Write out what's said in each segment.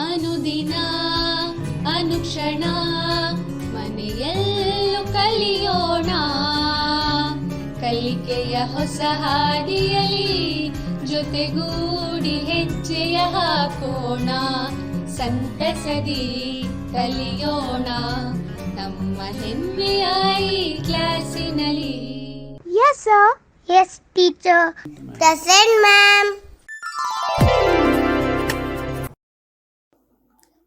ಅನುದಿನ ಅನುಕ್ಷಣ ಮನೆಯಲ್ಲೂ ಕಲಿಯೋಣ, ಕಲಿಕೆಯ ಹೊಸ ಹಾದಿಯಲಿ ಜೊತೆಗೂಡಿ ಹೆಜ್ಜೆಯ ಹಾಕೋಣ, ಸಂತಸದಿ ಕಲಿಯೋಣ ನಮ್ಮ ಹೆಮ್ಮೆಯ ಈ ಕ್ಲಾಸಿನಲ್ಲಿ. Yes, sir. Yes, teacher. Present, ma'am.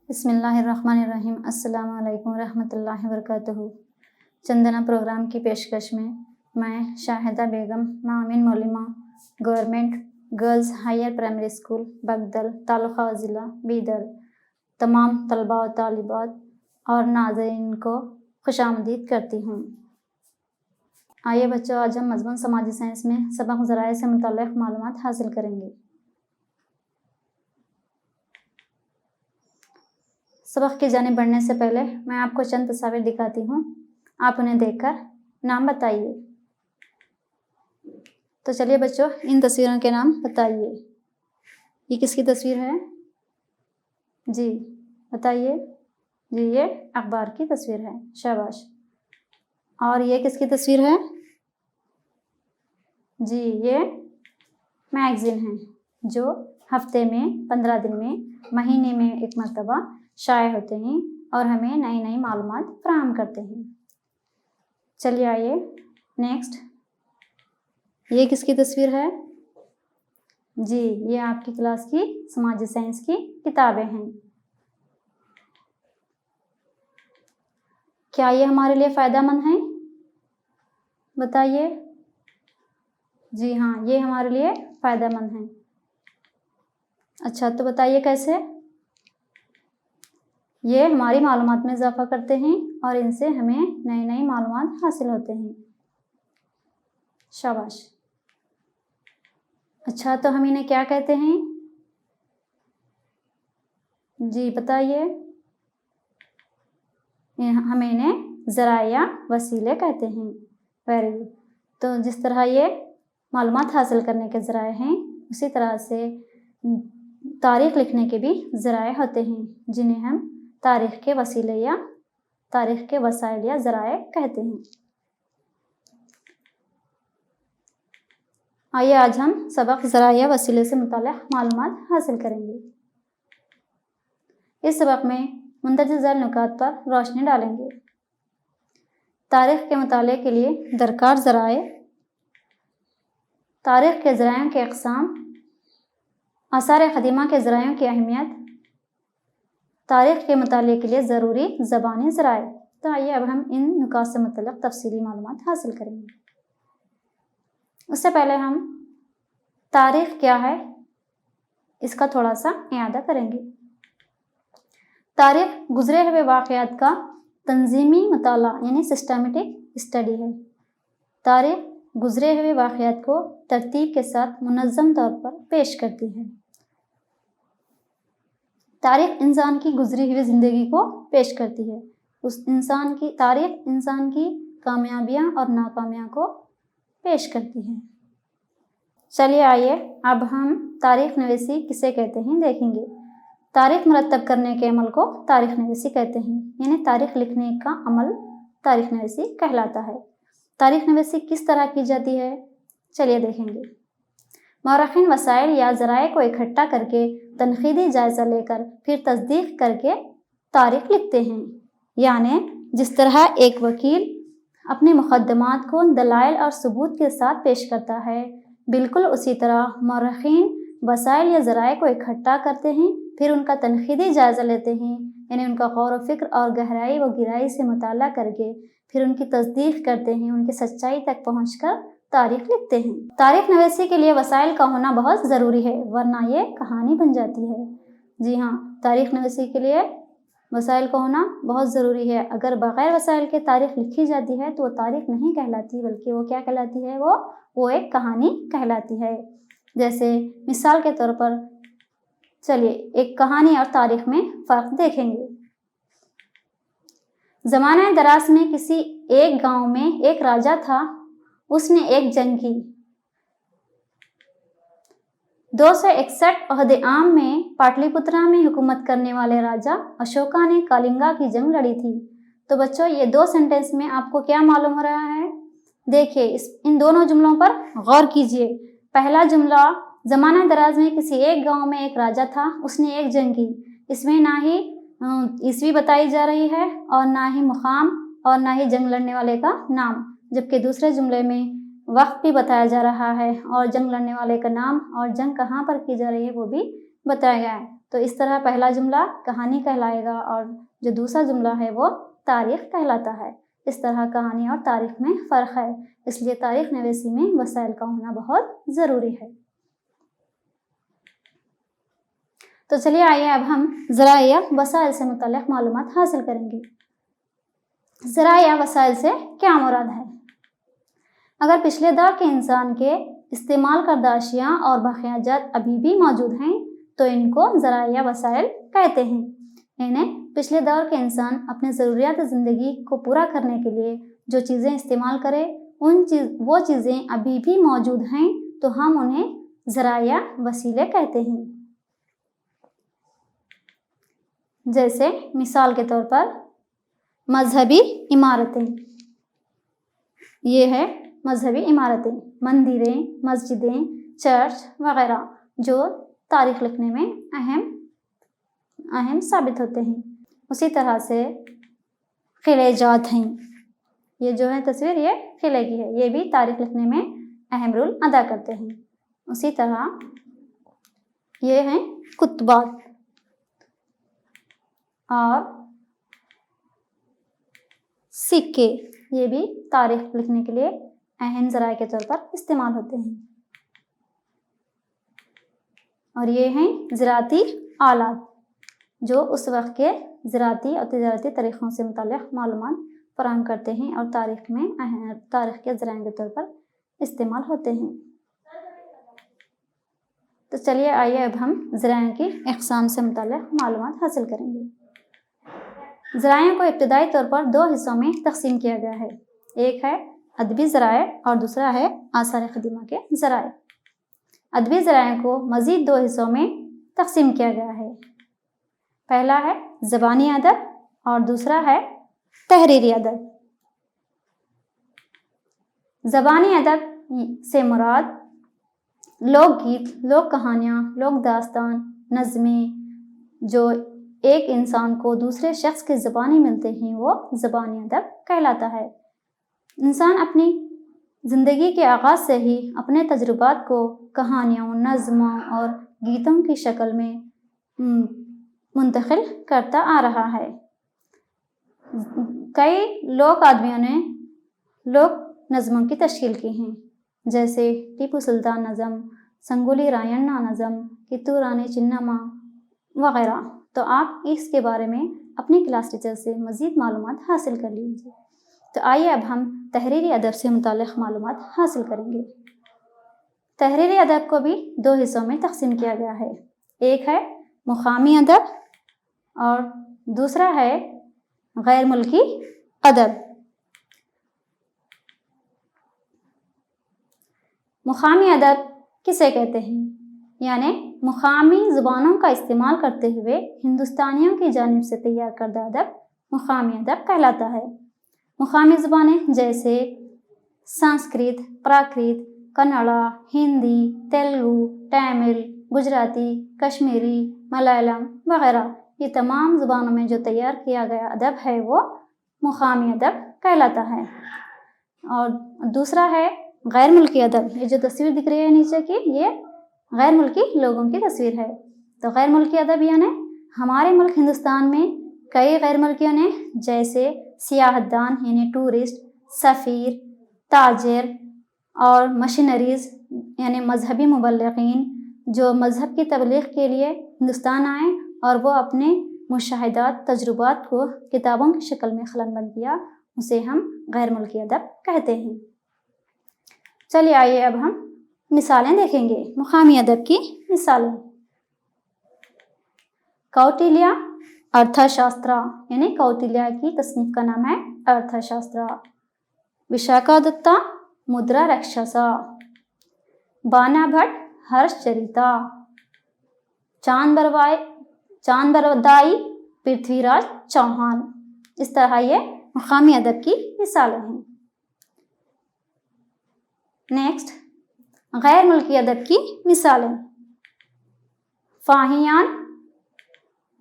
बिस्मिल्लाहिर्रहमानिर्रहीम। अस्सलाम वालेकुम रहमतुल्लाहि वबरकातुहू। चंदना प्रोग्राम की पेशकश में मैं शाहिदा बेगम मामिन मौलिमा government girls higher primary school Bagdal taluka ज़िला बीदर तमाम तलबा व तालिबात और नाज़रीन को खुशामदीद करती हूँ। आइए बच्चों, आज हम मज़मून समाजी साइंस में सबक ज़राए से मुताल्लिक़ मालूमात हासिल करेंगे। सबक की जानिब बढ़ने से पहले मैं आपको चंद तस्वीर दिखाती हूँ, आप उन्हें देखकर नाम बताइए। तो चलिए बच्चों, इन तस्वीरों के नाम बताइए। ये किसकी तस्वीर है? जी बताइए। जी ये अखबार की तस्वीर है, शाबाश। और ये किसकी तस्वीर है? जी ये मैगज़ीन है जो हफ्ते में 15 दिन में महीने में एक मरतबा शाये होते हैं और हमें नई नई मालूमात फराहम करते हैं। चलिए आइए नेक्स्ट, ये किसकी तस्वीर है? जी ये आपकी क्लास की समाजी साइंस की किताबें हैं। क्या ये हमारे लिए फ़ायदेमंद हैं? बताइए। जी हाँ, ये हमारे लिए फ़ायदेमंद हैं। अच्छा तो बताइए कैसे? ये हमारी मालूमात में इजाफ़ा करते हैं और इनसे हमें नई नई मालूमात हासिल होते हैं, शाबाश। अच्छा तो हम इन्हें क्या कहते हैं? जी बताइए। हम इन्हें ज़राए या वसीले कहते हैं। Very good. तो जिस तरह ये मालूमात हासिल करने के ज़राए हैं, उसी तरह से तारीख़ लिखने के भी ज़राए होते हैं, जिन्हें हम तारीख़ के वसीले या तारीख़ के वसाइल या ज़राए कहते हैं। आइए आज हम सबक ज़राए या वसीले से मुताल्लिक़ मालूमात हासिल करेंगे। इस सबक में मुंदरज झैल नुकात पर रोशनी डालेंगे। तारीख़ के मुताले के लिए दरकार ज़राए, तारीख़ के ज़रायों के अक़साम, आसार क़दीमा के ज़रायों की अहमियत, तारीख़ के मुताले के लिए ज़रूरी ज़बानी ज़राए। तो आइए अब हम इन नुकात से मुतल्लिक़ तफ़सीली मालूमात हासिल करेंगे। उससे पहले हम तारीख़ क्या है इसका थोड़ा सा इयादा करेंगे। तारीख़ गुज़रे हुए वाक़यात का तंज़ीमी मुताला यानी सिस्टमेटिक स्टडी है। तारीख़ गुज़रे हुए वाक़यात को तरतीब के साथ मुनज़्ज़म तौर पर पेश करती है। तारीख़ इंसान की गुज़री हुई ज़िंदगी को पेश करती है। तारीख़ इंसान की कामयाबियाँ और नाकामियाँ को पेश करती है। चलिए आइए अब हम तारीख़ नवीसी किसे कहते हैं देखेंगे। तारीख़ मुरतब करने के अमल को तारीख़ नवीसी कहते हैं, यानी तारीख़ लिखने का अमल तारीख़ नवीसी कहलाता है। तारीख़ नवीसी किस तरह की जाती है, चलिए देखेंगे। मौरख़ीन वसाइल या ज़राए को इकट्ठा करके तनक़ीदी जायज़ा लेकर फिर तस्दीक़ करके तारीख़ लिखते हैं। यानी जिस तरह एक वकील अपने मुक़द्दमात को दलाइल और सबूत के साथ पेश करता है, बिल्कुल उसी तरह मौरख़ीन वसाइल या ज़राए को इकट्ठा करते हैं, फिर उनका तनक़ीदी जायज़ा लेते हैं, यानी उनका गौर व फ़िक्र और गहराई व गिराई से मुताला करके फिर उनकी तस्दीक़ करते हैं, उनकी सच्चाई तक पहुँचकर तारीख़ लिखते हैं। तारीख़ नवीसी के लिए वसाइल का होना बहुत ज़रूरी है, वरना ये कहानी बन जाती है। जी हाँ, तारीख़ नवीसी के लिए वसाइल का होना बहुत ज़रूरी है। अगर बग़ैर वसाइल के तारीख़ लिखी जाती है तो वो तारीख़ नहीं कहलाती, बल्कि वो क्या कहलाती है? वो एक कहानी कहलाती है। जैसे मिसाल के तौर पर चलिए एक कहानी और तारीख़ में फ़र्क देखेंगे। ज़माने दराज में किसी एक गांव में एक राजा था। उसने एक जंग की। 261 عہد عام میں پاٹلی پترا میں حکومت کرنے والے راجا اشوکا نے کالنگا کی جنگ لڑی تھی۔ تو بچوں یہ 2 سینٹنس میں آپ کو کیا معلوم ہو رہا ہے؟ دیکھیے ان دونوں جملوں پر غور کیجئے۔ پہلا جملہ زمانہ دراز میں کسی ایک گاؤں میں ایک راجا تھا، اس نے ایک جنگ کی۔ اس میں نہ ہی عیسوی بتائی جا رہی ہے اور نہ ہی مقام اور نہ ہی جنگ لڑنے والے کا نام، جبکہ دوسرے جملے میں وقت بھی بتایا جا رہا ہے اور جنگ لڑنے والے کا نام اور جنگ کہاں پر کی جا رہی ہے وہ بھی بتایا گیا ہے۔ تو اس طرح پہلا جملہ کہانی کہلائے گا اور جو دوسرا جملہ ہے وہ تاریخ کہلاتا ہے۔ اس طرح کہانی اور تاریخ میں فرق ہے، اس لیے تاریخ نویسی میں وسائل کا ہونا بہت ضروری ہے۔ تو چلیے آئیے اب ہم ذرائع وسائل سے متعلق معلومات حاصل کریں گے۔ ذرائع وسائل سے کیا مراد ہے؟ اگر پچھلے دور کے انسان کے استعمال کردہ اشیاء اور باقیہ جات ابھی بھی موجود ہیں تو ان کو ذرائع وسائل کہتے ہیں۔ انہیں پچھلے دور کے انسان اپنے ضروریات زندگی کو پورا کرنے کے لیے جو چیزیں استعمال کرے وہ چیزیں ابھی بھی موجود ہیں تو ہم انہیں ذرائع وسیلے کہتے ہیں۔ جیسے مثال کے طور پر مذہبی عمارتیں، یہ ہے مذہبی عمارتیں، مندریں، مسجدیں، چرچ وغیرہ جو تاریخ لکھنے میں اہم ثابت ہوتے ہیں۔ اسی طرح سے قلعے جات ہیں، یہ جو ہے تصویر یہ قلعے کی ہے، یہ بھی تاریخ لکھنے میں اہم رول ادا کرتے ہیں۔ اسی طرح یہ ہیں کتبات اور سکے، یہ بھی تاریخ لکھنے کے لیے اہم ذرائع کے طور پر استعمال ہوتے ہیں۔ اور یہ ہیں زراعتی آلات جو اس وقت کے زراعتی اور تجارتی طریقوں سے متعلق معلومات فراہم کرتے ہیں اور تاریخ کے ذرائع کے طور پر استعمال ہوتے ہیں۔ تو چلیے آئیے اب ہم ذرائع کی اقسام سے متعلق معلومات حاصل کریں گے۔ ذرائع کو ابتدائی طور پر 2 حصوں میں تقسیم کیا گیا ہے، ایک ہے ادبی ذرائع اور دوسرا ہے آثار قدیمہ کے ذرائع۔ ادبی ذرائع کو مزید 2 حصوں میں تقسیم کیا گیا ہے، پہلا ہے زبانی ادب اور دوسرا ہے تحریری ادب۔ زبانی ادب سے مراد لوک گیت، لوک کہانیاں، لوک داستان، نظمیں جو ایک انسان کو دوسرے شخص کے زبانی ملتے ہیں وہ زبانی ادب کہلاتا ہے۔ انسان اپنی زندگی کے آغاز سے ہی اپنے تجربات کو کہانیوں، نظموں اور گیتوں کی شکل میں منتقل کرتا آ رہا ہے۔ کئی لوک آدمیوں نے لوک نظموں کی تشکیل کی ہیں، جیسے ٹیپو سلطان نظم، سنگولی رائنّا نظم، کتور رانی چنّمّا وغیرہ۔ تو آپ اس کے بارے میں اپنی کلاس ٹیچر سے مزید معلومات حاصل کر لیجیے۔ تو آئیے اب ہم تحریری ادب سے متعلق معلومات حاصل کریں گے۔ تحریری ادب کو بھی 2 حصوں میں تقسیم کیا گیا ہے، ایک ہے مقامی ادب اور دوسرا ہے غیر ملکی ادب۔ مقامی ادب کسے کہتے ہیں؟ یعنی مقامی زبانوں کا استعمال کرتے ہوئے ہندوستانیوں کی جانب سے تیار کردہ ادب مقامی ادب کہلاتا ہے۔ مقامی زبانیں جیسے سنسکرت، پراکرت، کنڑا، ہندی، تیلگو، تامل، گجراتی، کشمیری، ملیالم وغیرہ، یہ تمام زبانوں میں جو تیار کیا گیا ادب ہے وہ مقامی ادب کہلاتا ہے۔ اور دوسرا ہے غیر ملکی ادب، یہ جو تصویر دکھ رہی ہے نیچے کی یہ غیر ملکی لوگوں کی تصویر ہے۔ تو غیر ملکی ادب یعنی ہمارے ملک ہندوستان میں کئی غیر ملکیوں نے جیسے سیاحت دان یعنی ٹورسٹ، سفیر، تاجر اور مشنریز یعنی مذہبی مبلغین جو مذہب کی تبلیغ کے لیے ہندوستان آئے اور وہ اپنے مشاہدات، تجربات کو کتابوں کی شکل میں قلمبند کیا، اسے ہم غیر ملکی ادب کہتے ہیں۔ چلیے آئیے اب ہم مثالیں دیکھیں گے، مقامی ادب کی مثالیں۔ کوٹلیہ ارتھا شاسترا یعنی کوٹلیہ کی تصنیف کا نام ہے ارتھا شاسترا۔ وشاکھا دتا مدرا رکشاسا، بانا بھٹ हर्षचरिता, चांद बरदाई पृथ्वीराज चौहान। इस तरह ये मकामी अदब की मिसालें हैं। नेक्स्ट, गैर मुल्की अदब की मिसालें। फाहियान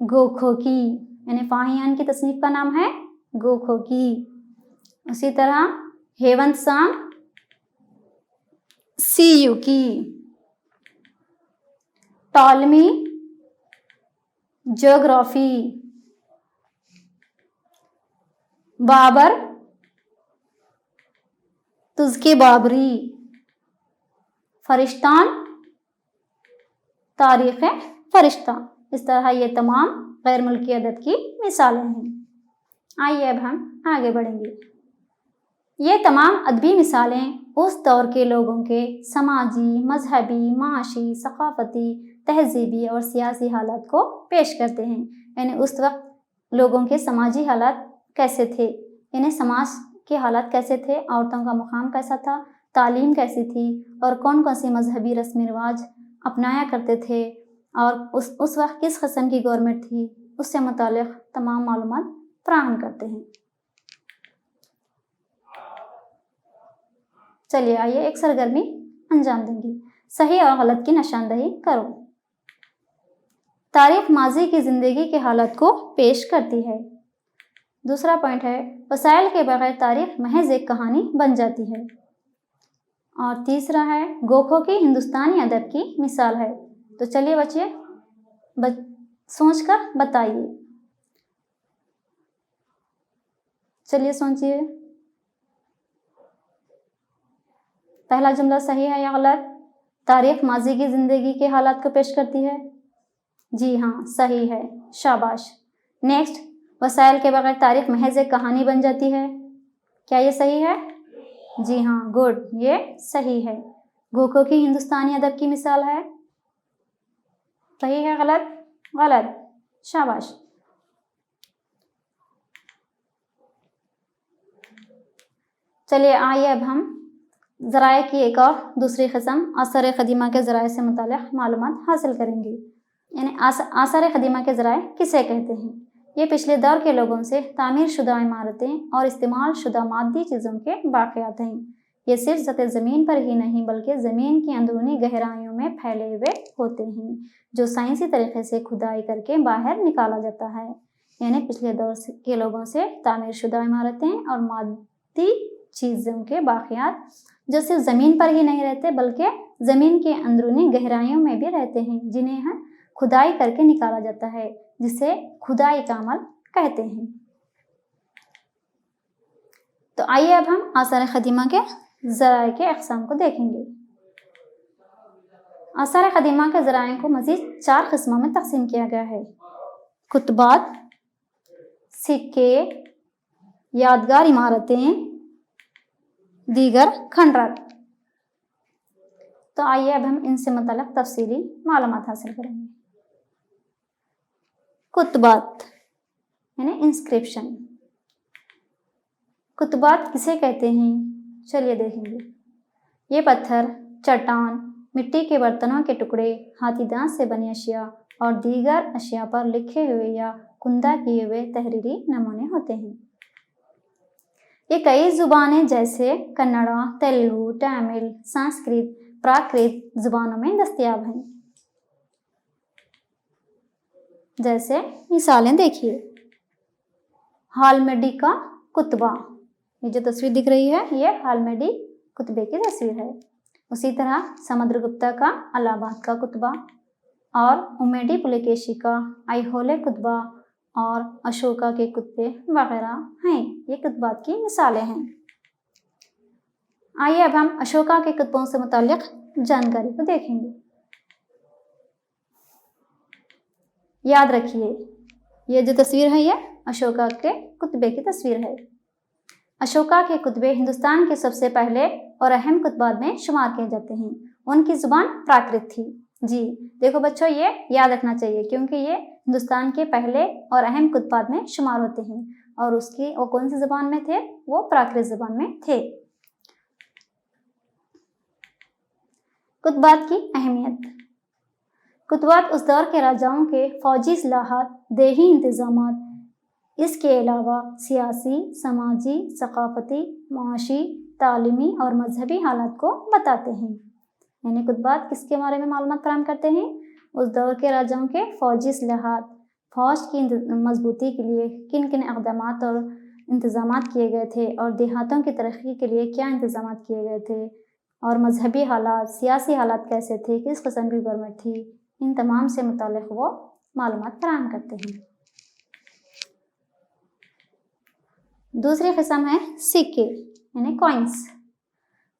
गोखोकी, यानी फाहियान की तस्नीफ का नाम है गोखोकी। उसी तरह हेवंत सांग सीयुकी, टॉलमी ज्योग्राफी, बाबर तुझके बाबरी, फरिश्तान तारीख फरिश्ता। इस तरह ये तमाम गैर मुल्की अदब की मिसालें हैं। आइए अब हम आगे बढ़ेंगे। ये तमाम अदबी मिसालें उस दौर के लोगों के समाजी, मजहबी, माशी, सकाफती, तहजीबी और सियासी हालात को पेश करते हैं। यानी उस वक्त लोगों के समाजी हालात कैसे थे, यानी समाज के हालात कैसे थे, औरतों का मुकाम कैसा था, तालीम कैसी थी और कौन कौन सी मजहबी रस्म रिवाज अपनाया करते थे और उस वक्त किस किस्म की गवर्नमेंट थी, उससे मुतालिक तमाम मालूमात फराहम करते हैं। चलिए आइए एक सरगर्मी अंजाम देंगे। सही और गलत की निशानदही करो। तारीख माजी की ज़िंदगी के हालात को पेश करती है। दूसरा पॉइंट है वसाइल के बगैर तारीख महज एक कहानी बन जाती है। और तीसरा है गोखो की हिंदुस्तानी अदब की मिसाल है। तो चलिए बच्चे सोचकर बताइए। चलिए सोचिए, पहला जुमला सही है या गलत? तारीख माजी की ज़िंदगी के हालात को पेश करती है। जी हाँ, सही है, शाबाश। नेक्स्ट, वसाइल के बगैर तारीख महज एक कहानी बन जाती है। क्या ये सही है? जी हाँ, गुड, ये सही है। गोखो की हिंदुस्तानी अदब की मिसाल है। सही है, गलत? गलत, शाबाश। चलिए आइए अब हम ज़राए की एक और दूसरी किस्म आसार क़दीमा के ज़राए से मुताल्लिक़ मालूमात हासिल करेंगे। यानी आसार क़दीमा के ज़राए किसे कहते हैं? ये पिछले दौर के लोगों से तामीर शुदा इमारतें और इस्तेमाल शुदा मादी चीज़ों के बाक़ियात हैं। ये सिर्फ सतह ज़मीन पर ही नहीं बल्कि ज़मीन की अंदरूनी गहराइयों में फैले हुए होते हैं, जो साइंसी तरीक़े से खुदाई करके बाहर निकाला जाता है। यानी पिछले दौर के लोगों से तामीर शुदा इमारतें और मादी चीज़ों के बाक़ियात जो सिर्फ ज़मीन पर ही नहीं रहते बल्कि ज़मीन के अंदरूनी गहराइयों में भी रहते हैं, जिन्हें खुदाई करके निकाला जाता है, जिसे खुदाई का अमल कहते हैं। तो आइए अब हम आसार क़दीमा के ज़राए के अक़साम को देखेंगे। आसार क़दीमा के ज़राए को मज़ीद 4 किस्मों में तक़सीम किया गया है। कुतबात, सिक्के, यादगार इमारतें, दीगर खंडरात। तो आइए अब हम इनसे मुताल्लिक़ तफसीली मालूमात हासिल करेंगे। कुतबात यानी इंस्क्रिप्शन। कुतबात किसे कहते हैं? चलिए देखेंगे। ये पत्थर, चट्टान, मिट्टी के बर्तनों के टुकड़े, हाथी दांत से बनी अशिया और दीगर अशिया पर लिखे हुए या कुंदा किए हुए तहरीरी नमूने होते हैं। ये कई ज़ुबानें जैसे कन्नड़ा, तेलुगु, तमिल, संस्कृत, प्राकृत ज़ुबानों में दस्तयाब हैं। जैसे मिसालें देखिए। हालमेडी का कुतबा, ये जो तस्वीर दिख रही है ये हालमेडी कुतबे की तस्वीर है। उसी तरह समुद्रगुप्ता का अलाहाबाद का कुतबा और उमेडी पुलकेशी का आइहोले कुतबा और अशोका के कुतबे वगैरह हैं। ये कुतबात की मिसालें हैं। आइए अब हम अशोका के कुतबों से मुताल्लिक़ जानकारी को देखेंगे। याद रखिए, ये जो तस्वीर है ये अशोका के कुतबे की तस्वीर है। अशोका के कुतबे हिंदुस्तान के सबसे पहले और अहम कुतबात में शुमार किए जाते हैं। उनकी ज़ुबान प्राकृत थी। जी देखो बच्चों, ये याद रखना चाहिए क्योंकि ये हिंदुस्तान के पहले और अहम कुतबात में शुमार होते हैं और वो कौन सी ज़ुबान में थे? वो प्राकृत ज़ुबान में थे। کتبات کی اہمیت. کتبات اس دور کے راجاؤں کے فوجی اصلاحات، دیہی انتظامات، اس کے علاوہ سیاسی، سماجی، ثقافتی، معاشی، تعلیمی اور مذہبی حالات کو بتاتے ہیں. یعنی کتبات کس کے بارے میں معلومات فراہم کرتے ہیں؟ اس دور کے راجاؤں کے فوجی اصلاحات، فوج کی مضبوطی کے لیے کن کن اقدامات اور انتظامات کیے گئے تھے، اور دیہاتوں کی ترقی کے لیے کیا انتظامات کیے گئے تھے، اور مذہبی حالات، سیاسی حالات کیسے تھے، کس قسم کی گورنمنٹ تھی، ان تمام سے متعلق وہ معلومات فراہم کرتے ہیں. دوسری قسم ہے سکے یعنی کوئنس.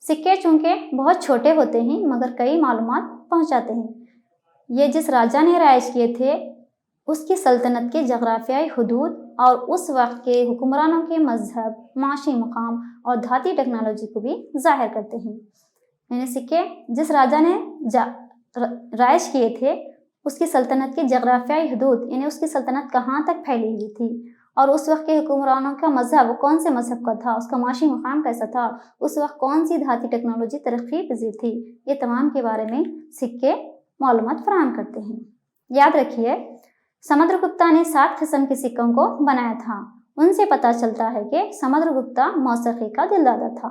سکے چونکہ بہت چھوٹے ہوتے ہیں مگر کئی معلومات پہنچاتے ہیں. یہ جس راجا نے رائج کیے تھے اس کی سلطنت کے جغرافیائی حدود اور اس وقت کے حکمرانوں کے مذہب، معاشی مقام اور دھاتی ٹیکنالوجی کو بھی ظاہر کرتے ہیں. یعنی سکے جس راجا نے رائج کیے تھے اس کی سلطنت کی جغرافیائی حدود، یعنی اس کی سلطنت کہاں تک پھیلی ہوئی تھی، اور اس وقت کے حکمرانوں کا مذہب وہ کون سے مذہب کا تھا، اس کا معاشی مقام کیسا تھا، اس وقت کون سی دھاتی ٹیکنالوجی ترقی پذیر تھی، یہ تمام کے بارے میں سکے معلومات فراہم کرتے ہیں. یاد رکھیے سمدر گپتا نے 7 قسم کے سکوں کو بنایا تھا. ان سے پتہ چلتا ہے کہ سمدر گپتا موسیقی کا دلدادہ تھا.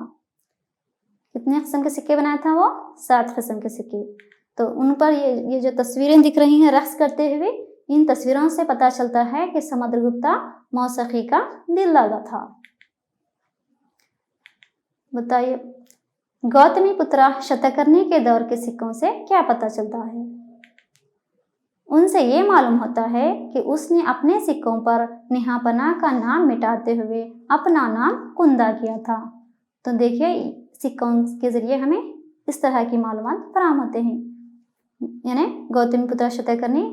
کتنے قسم کے سکے بنایا تھا وہ؟ 7 قسم کے سکے. تو ان پر یہ جو تصویریں دکھ رہی ہیں رقص کرتے ہوئے، ان تصویروں سے پتہ چلتا ہے کہ سمدر گپتا موسیقی کا دلدادہ تھا. بتائیے گوتمی پترا شتکرنی کے دور کے سکوں سے کیا پتہ چلتا ہے؟ ان سے یہ معلوم ہوتا ہے کہ اس نے اپنے سکوں پر نہاپنا کا نام مٹاتے ہوئے اپنا نام کندا کیا تھا. تو دیکھیے سکوں کے ذریعے ہمیں اس طرح کی معلومات فراہم ہوتے ہیں. یعنی گوتمی پترا شتکرنی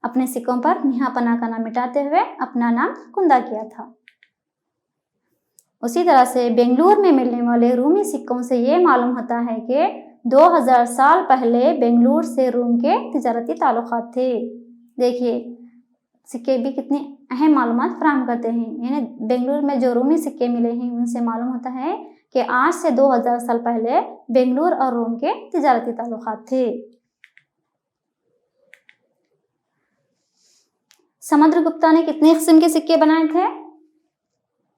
اپنے سکوں پر نہاپنا کا نام مٹاتے ہوئے اپنا نام کندا کیا تھا. اسی طرح سے بنگلور میں ملنے والے رومی سکوں سے یہ معلوم ہوتا ہے کہ 2000 سال پہلے بنگلور سے روم کے تجارتی تعلقات تھے. دیکھیے سکے بھی کتنی اہم معلومات فراہم کرتے ہیں. یعنی بنگلور میں جو رومی سکے ملے ہیں ان سے معلوم ہوتا ہے کہ آج سے 2000 سال پہلے بنگلور اور روم کے تجارتی تعلقات تھے. سمدر گپتا نے کتنے قسم کے سکے بنائے تھے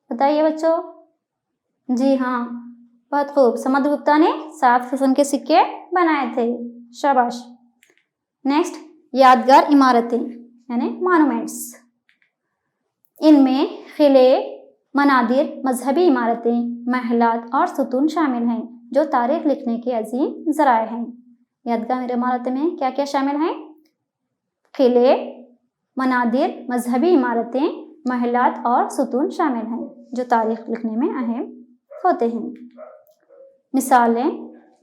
بتائیے بچوں؟ جی ہاں بہت خوب، سمدر گپتا نے 7 قسم کے سکے بنائے تھے. شاباش. نیکسٹ یادگار عمارتیں یعنی مانومنٹس. ان میں قلعے، منادر، مذہبی عمارتیں، محلات اور ستون شامل ہیں جو تاریخ لکھنے کے عظیم ذرائع ہیں. یادگار عمارتیں میں کیا کیا شامل ہیں؟ قلعے، منادر، مذہبی عمارتیں، محلات اور ستون شامل ہیں جو تاریخ لکھنے میں اہم ہوتے ہیں. مثالیں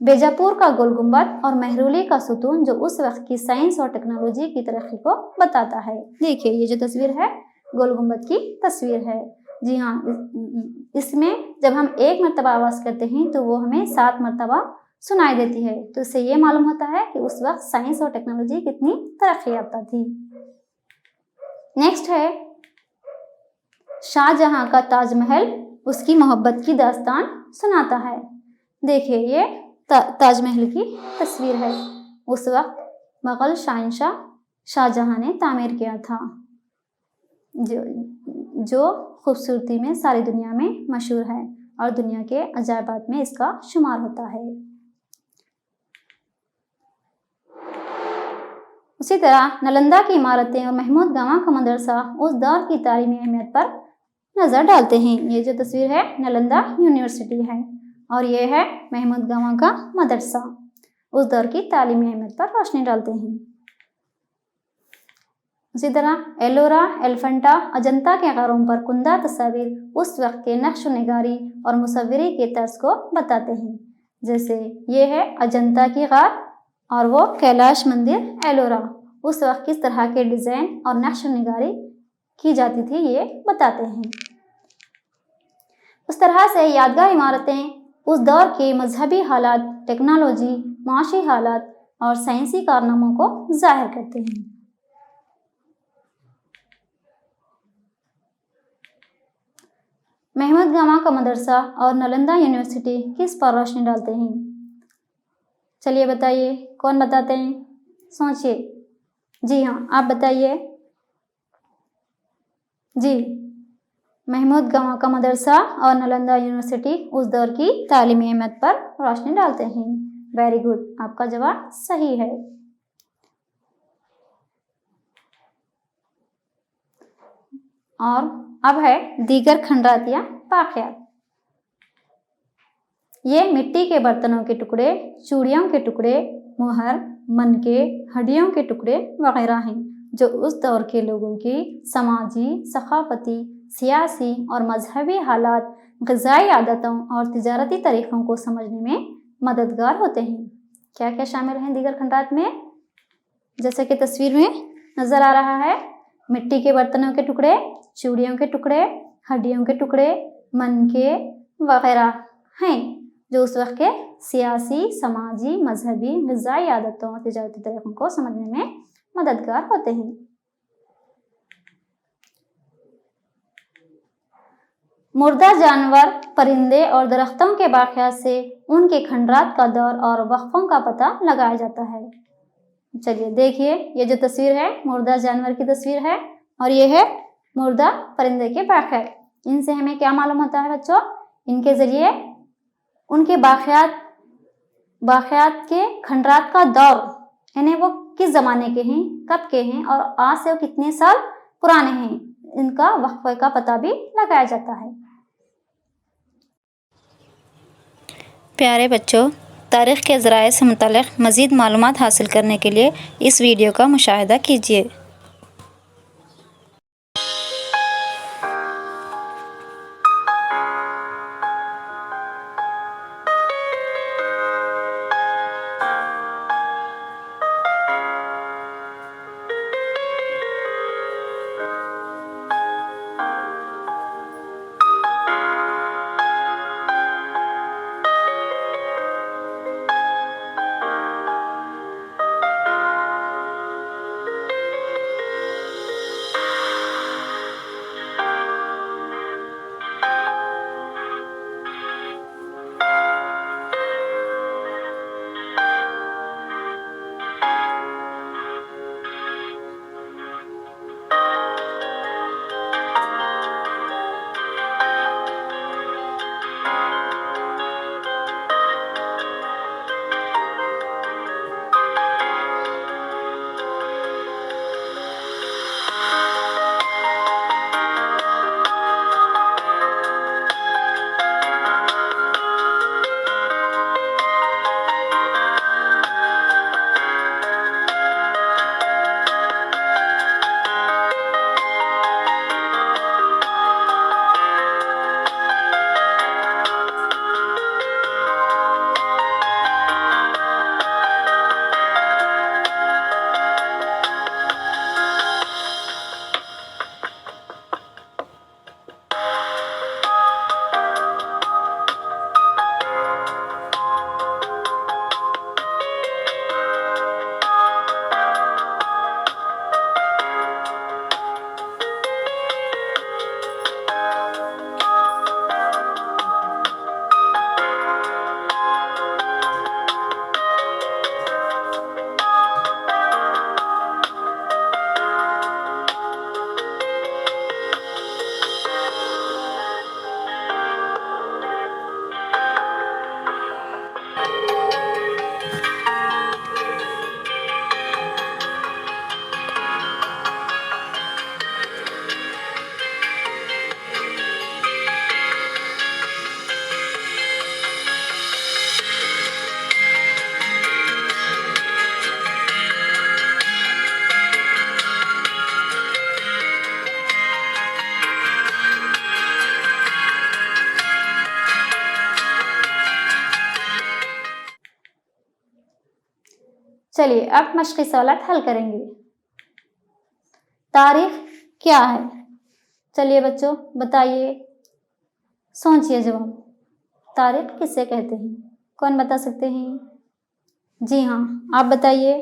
بیجاپور کا گول گنبد اور مہرولی کا ستون جو اس وقت کی سائنس اور ٹیکنالوجی کی ترقی کو بتاتا ہے. دیکھیے یہ جو تصویر ہے گول گنبد کی تصویر ہے. جی ہاں اس میں جب ہم ایک مرتبہ آواز کرتے ہیں تو وہ ہمیں 7 مرتبہ سنائی دیتی ہے. تو اس سے یہ معلوم ہوتا ہے کہ اس وقت سائنس اور ٹیکنالوجی کتنی ترقی یافتہ تھی. نیکسٹ ہے شاہ جہاں کا تاج محل اس کی محبت کی داستان سناتا ہے. دیکھیے یہ تاج محل کی تصویر ہے. اس وقت مغل شہنشاہ شاہ جہاں نے تعمیر کیا تھا جو خوبصورتی میں ساری دنیا میں مشہور ہے اور دنیا کے عجائبات میں اس کا شمار ہوتا ہے. اسی طرح نلندہ کی عمارتیں اور محمود گاواں کا مدرسہ اس دور کی تعلیمی اہمیت پر نظر ڈالتے ہیں. یہ جو تصویر ہے نلندہ یونیورسٹی ہے اور یہ ہے محمود گاواں کا مدرسہ، اس دور کی تعلیمی اہمیت پر روشنی ڈالتے ہیں. اسی طرح ایلورا، ایلیفنٹا، اجنتا کے غاروں پر کندہ تصاویر اس وقت کے نقش و نگاری اور مصوری کے طرز کو بتاتے ہیں. جیسے یہ ہے اجنتا کی غار اور وہ کیلاش مندر ایلورا. اس وقت کس طرح کے ڈیزائن اور نقش و نگاری کی جاتی تھی یہ بتاتے ہیں. اس طرح سے یادگار عمارتیں اس دور کے مذہبی حالات، ٹیکنالوجی، معاشی حالات اور سائنسی کارناموں کو ظاہر کرتے ہیں. محمود گاواں کا مدرسہ اور نلندہ یونیورسٹی کس پر روشنی ڈالتے ہیں؟ चलिए बताइए, कौन बताते हैं, सोचिए। जी हाँ, आप बताइए। जी, महमूद गंवा का मदरसा और नालंदा यूनिवर्सिटी उस दौर की तालीमी अहमियत पर रोशनी डालते हैं। वेरी गुड, आपका जवाब सही है। और अब है दीगर खंडरात या वाक़यात। ये मिट्टी के बर्तनों के टुकड़े, चूड़ियों के टुकड़े, मुहर, मनके, हड्डियों के टुकड़े वगैरह हैं जो उस दौर के लोगों की समाजी, सकाफती, सियासी और मजहबी हालात, ग़िज़ाई आदतों और तिजारती तरीक़ों को समझने में मददगार होते हैं। क्या क्या शामिल हैं दीगर खंडरात में? जैसे कि तस्वीर में नज़र आ रहा है, मिट्टी के बर्तनों के टुकड़े, चूड़ियों के टुकड़े, हड्डियों के टुकड़े, मनके वगैरह हैं जो उस वक्त के सियासी, समाजी, मजहबी, ग़िज़ाई आदतों और तिजारती तरीक़ों को समझने में मददगार होते हैं। मुर्दा जानवर, परिंदे और दरख्तों के वाक़यात से उनके खंडरात का दौर और वक्फ़ों का पता लगाया जाता है। चलिए देखिए, ये जो तस्वीर है मुर्दा जानवर की तस्वीर है और ये है मुर्दा परिंदे के वाक़यात। इनसे हमें क्या मालूम होता है बच्चों? इनके ज़रिए उनके वाक़यात के खंडरात का दौर, यानी वो किस ज़माने के हैं, कब के हैं और आज से वो कितने साल पुराने हैं, इनका वक्फ़े का पता भी लगाया जाता है। प्यारे बच्चों, तारीख़ के ज़राए से मुतल्लिक़ मज़ीद मालूमात हासिल करने के लिए इस वीडियो का मुशाहिदा कीजिए। चलिए अब मश्क़ी सवालात हल करेंगे। तारीख़ क्या है? चलिए बच्चों बताइए, सोचिए जवाब। तारीख़ किसे कहते हैं? कौन बता सकते हैं? जी हाँ, आप बताइए।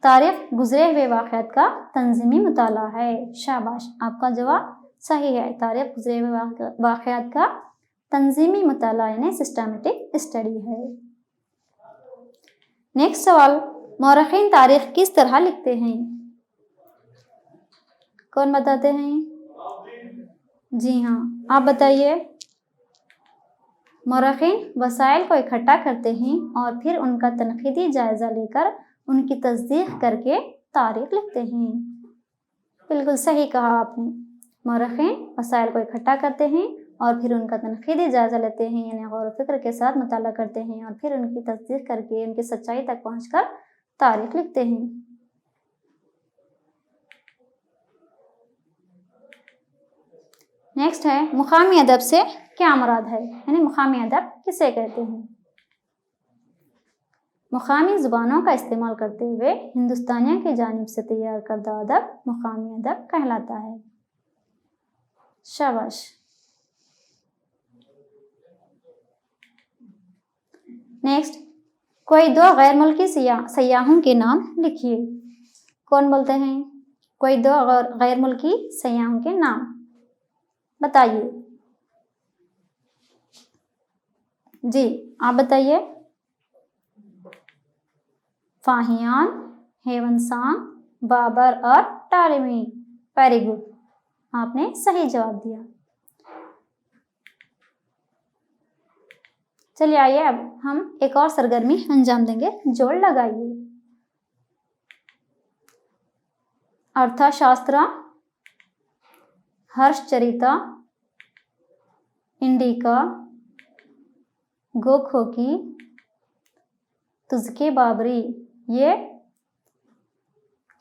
तारीख़ गुज़रे हुए वाक़यात का तंज़ीमी मुताला है। शाबाश, आपका जवाब सही है। तारीख़ गुज़रे हुए वाक़यात का तंजीमी मुताला यानी सिस्टमेटिक स्टडी है। नेक्स्ट सवाल, मौरखीन तारीख किस तरह लिखते हैं? कौन बताते हैं? जी हाँ, आप बताइए। मौरखीन वसाइल को इकट्ठा करते हैं और फिर उनका तनकीदी जायज़ा लेकर उनकी तस्दीक करके तारीख लिखते हैं। बिल्कुल सही कहा आपने। मौरखीन वसाइल को इकट्ठा करते हैं और फिर उनका तनकीदी जायज़ा लेते हैं, यानी गौर व फिक्र के साथ मुताला करते हैं और फिर उनकी तस्दीक करके उनकी सच्चाई तक पहुंचकर तारीख लिखते हैं। नेक्स्ट है, मुकामी अदब से क्या मुराद है, यानी मुकामी अदब किसे कहते हैं? मुकामी ज़ुबानों का इस्तेमाल करते हुए हिंदुस्तानियों की जानिब से तैयार करदा अदब मुकामी अदब कहलाता है। शाबाश। नेक्स्ट, कोई दो गैर मुल्की सयाहों के नाम लिखिए। कौन बोलते हैं? कोई दो गैर मुल्की सयाहों के नाम बताइए। जी आप बताइए। फाहियान, हेवनसांग, बाबर और टालेमी। वेरी गुड, आपने सही जवाब दिया। चलिए आइए अब हम एक और सरगर्मी अंजाम देंगे, जोड़ लगाइए। अर्थशास्त्र, हर्षचरिता, इंडिका, गोखोकी, तुज़के बाबरी, ये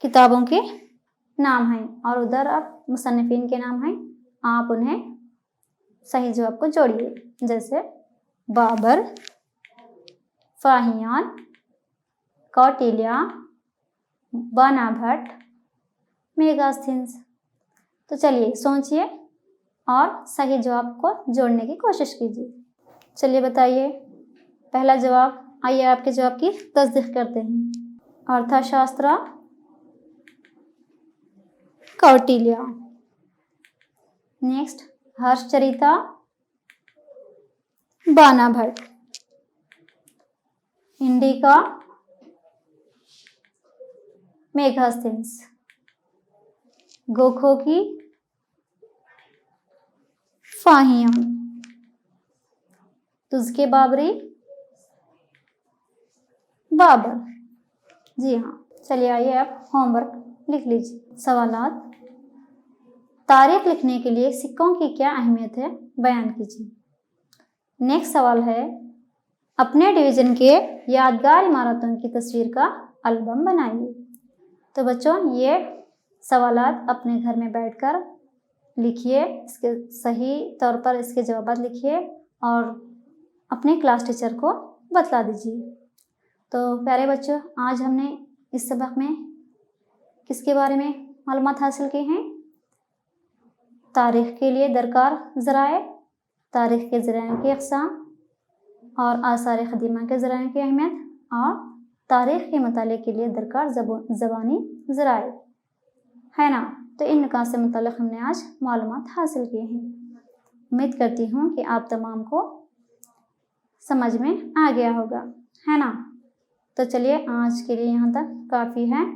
किताबों के नाम हैं और उधर अब मुसन्निफीन के नाम हैं। आप उन्हें सही जवाब को जोड़िए, जैसे बाबर, फाहियान, कौटिल्य, बानाभट्ट, मेगास्थनीज। तो चलिए सोचिए और सही जवाब को जोड़ने की कोशिश कीजिए। चलिए बताइए पहला जवाब। आइए आपके जवाब की तस्दीक करते हैं। अर्थशास्त्र, कौटिल्य। नेक्स्ट, हर्षचरिता, बानाभट्ट। इंडिका, मेगास्थनीज। गोखोकी, फाहियान। तुज़के बाबरी, बाबर। जी हाँ, चलिए आइए आप होमवर्क लिख लीजिए। सवालात, तारीख लिखने के लिए सिक्कों की क्या अहमियत है, बयान कीजिए। नेक्स्ट सवाल है, अपने डिवीज़न के यादगार इमारतों की तस्वीर का एल्बम बनाइए। तो बच्चों ये सवालात अपने घर में बैठकर लिखिए, इसके सही तौर पर इसके जवाब लिखिए और अपने क्लास टीचर को बतला दीजिए। तो प्यारे बच्चों, आज हमने इस सबक में किसके बारे में मालूमात हासिल की हैं? तारीख़ के लिए दरकार ज़राए, तारीख़ के ज़राए की अक़साम और आसार क़दीमा के ज़राए की अहमियत और तारीख़ के मुताले के लिए दरकार ज़बानी ज़राए, है ना। तो इन नुकात से मुताल्लिक़ हमने आज मालूमात हासिल किए हैं। उम्मीद करती हूँ कि आप तमाम को समझ में आ गया होगा, है ना। तो चलिए आज के लिए यहाँ तक काफ़ी है।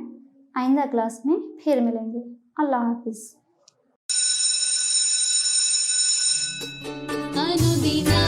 आइंदा क्लास में फिर मिलेंगे। अल्लाह हाफिज़। अनुदिना